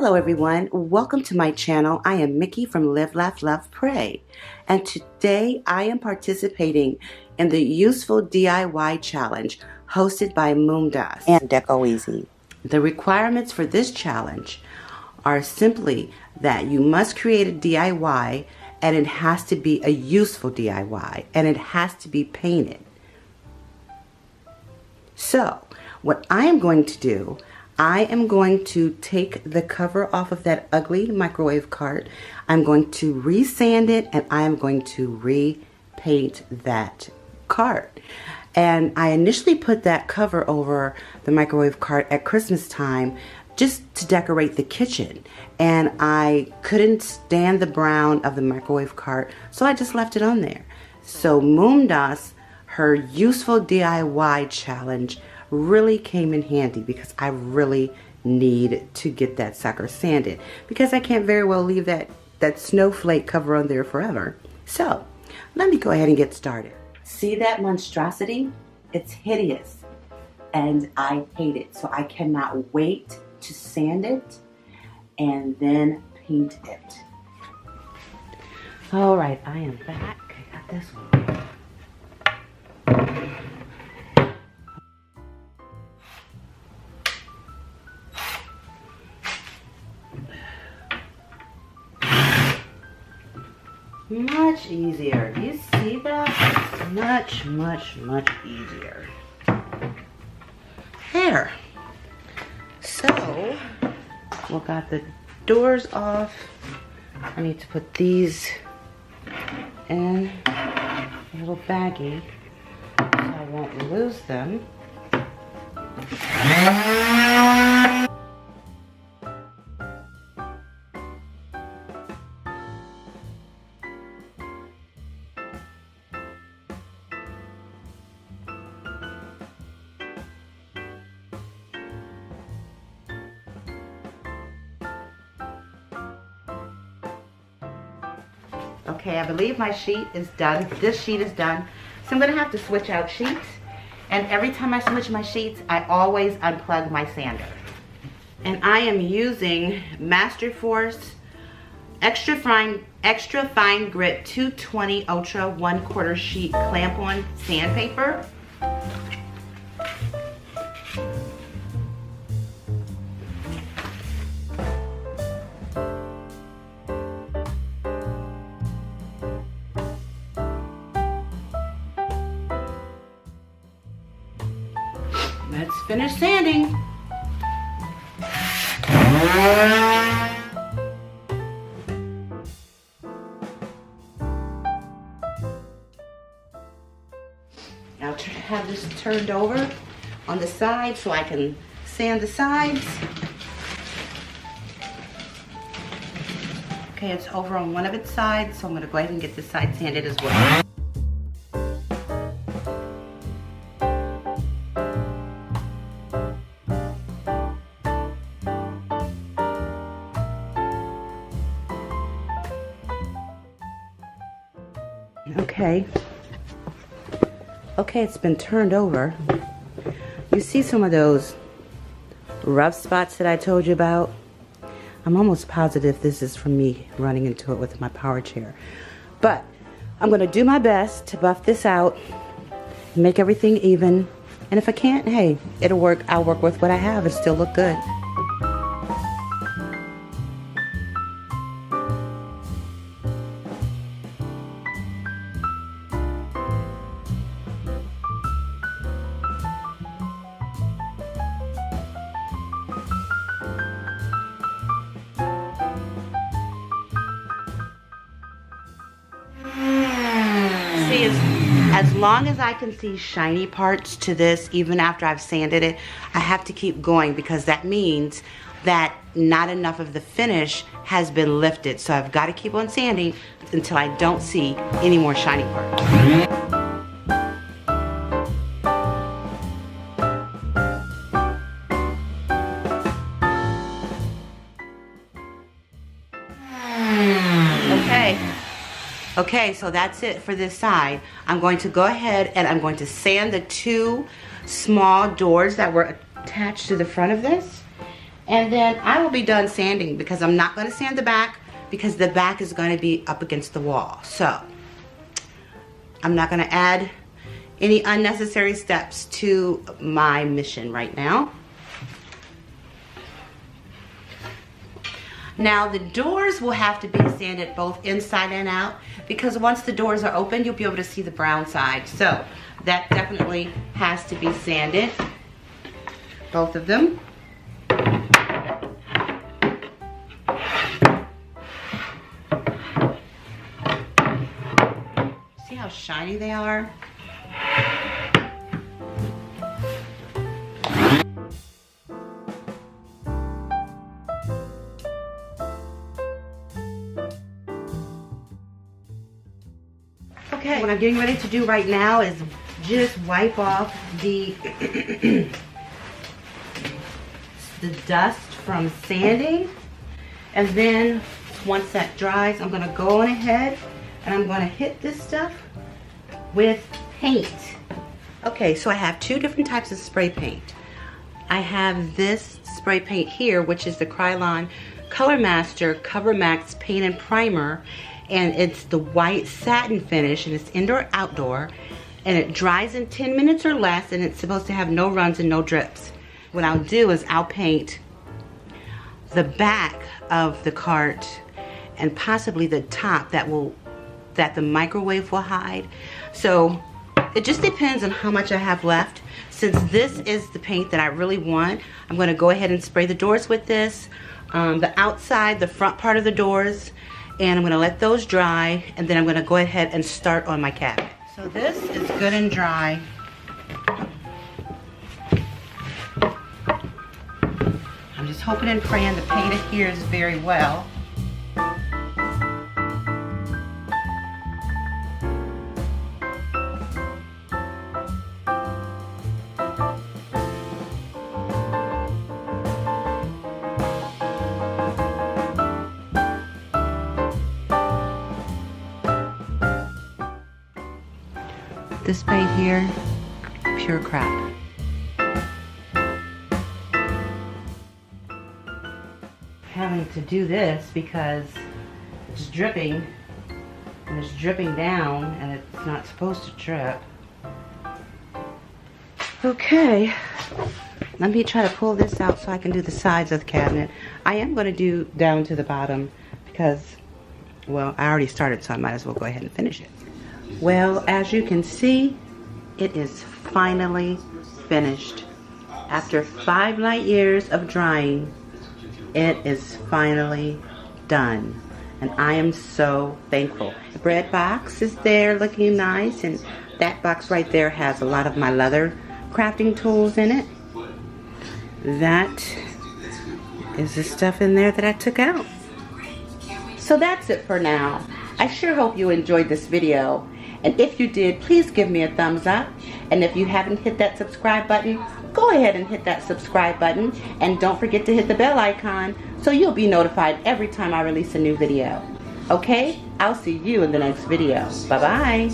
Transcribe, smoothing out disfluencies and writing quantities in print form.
Hello everyone, welcome to my channel. I am Mickey from Live, Laugh, Love, Pray. And today I am participating in the Useful DIY Challenge hosted by MomDas and Deco Easy. The requirements for this challenge are simply that you must create a DIY and it has to be a useful DIY and it has to be painted. So what I am going to do, I am going to take the cover off of that ugly microwave cart. I'm going to resand it and I am going to repaint that cart. And I initially put that cover over the microwave cart at Christmas time just to decorate the kitchen. And I couldn't stand the brown of the microwave cart, so I just left it on there. So MomDas, her useful DIY challenge, really came in handy because I really need to get that sucker sanded because I can't very well leave that snowflake cover on there forever. So let me go ahead and get started. See that monstrosity? It's hideous and I hate it. So I cannot wait to sand it and then paint it. All right, I am back. I got this one. Much easier. You see that? Much, much, much easier. There. So, we got the doors off. I need to put these in a little baggie so I won't lose them. Okay, I believe my sheet is done. This sheet is done. So I'm gonna have to switch out sheets. And every time I switch my sheets, I always unplug my sander. And I am using Master Force Extra Fine Grit 220 Ultra 1/4 sheet clamp-on sandpaper. Let's finish sanding. Now have this turned over on the side so I can sand the sides. Okay, it's over on one of its sides, so I'm going to go ahead and get this side sanded as well. Okay, it's been turned over. You see some of those rough spots that I told you about? I'm almost positive this is from me running into it with my power chair. But I'm gonna do my best to buff this out, make everything even. And if I can't, hey, it'll work. I'll work with what I have and still look good. As long as I can see shiny parts to this, even after I've sanded it, I have to keep going because that means that not enough of the finish has been lifted. So I've got to keep on sanding until I don't see any more shiny parts. Okay, so that's it for this side. I'm going to go ahead and I'm going to sand the two small doors that were attached to the front of this. And then I will be done sanding because I'm not going to sand the back because the back is going to be up against the wall. So I'm not going to add any unnecessary steps to my mission right now. Now the doors will have to be sanded both inside and out because once the doors are open, you'll be able to see the brown side. So that definitely has to be sanded, both of them. See how shiny they are? Okay, what I'm getting ready to do right now is just wipe off the the dust from sanding, and then once that dries, I'm gonna go on ahead and I'm gonna hit this stuff with paint. Okay, so I have two different types of spray paint. I have this spray paint here, which is the Krylon Color Master Cover Max Paint and Primer, and it's the white satin finish, and it's indoor outdoor, and it dries in 10 minutes or less, and it's supposed to have no runs and no drips. What I'll do is I'll paint the back of the cart and possibly the top that the microwave will hide. So it just depends on how much I have left. Since this is the paint that I really want, I'm going to go ahead and spray the doors with this, the outside, the front part of the doors, and I'm going to let those dry, and then I'm going to go ahead and start on my cabinet. So this is good and dry. I'm just hoping and praying the paint adheres very well. This paint here, pure crap. Having to do this because it's dripping, and it's dripping down, and it's not supposed to drip. Okay, let me try to pull this out so I can do the sides of the cabinet. I am going to do down to the bottom because, well, I already started, so I might as well go ahead and finish it. Well, as you can see, it is finally finished. After 5 light years of drying, it is finally done. And I am so thankful. The bread box is there looking nice, and that box right there has a lot of my leather crafting tools in it. That is the stuff in there that I took out. So that's it for now. I sure hope you enjoyed this video. And if you did, please give me a thumbs up. And if you haven't hit that subscribe button, go ahead and hit that subscribe button. And don't forget to hit the bell icon so you'll be notified every time I release a new video. Okay? I'll see you in the next video. Bye-bye.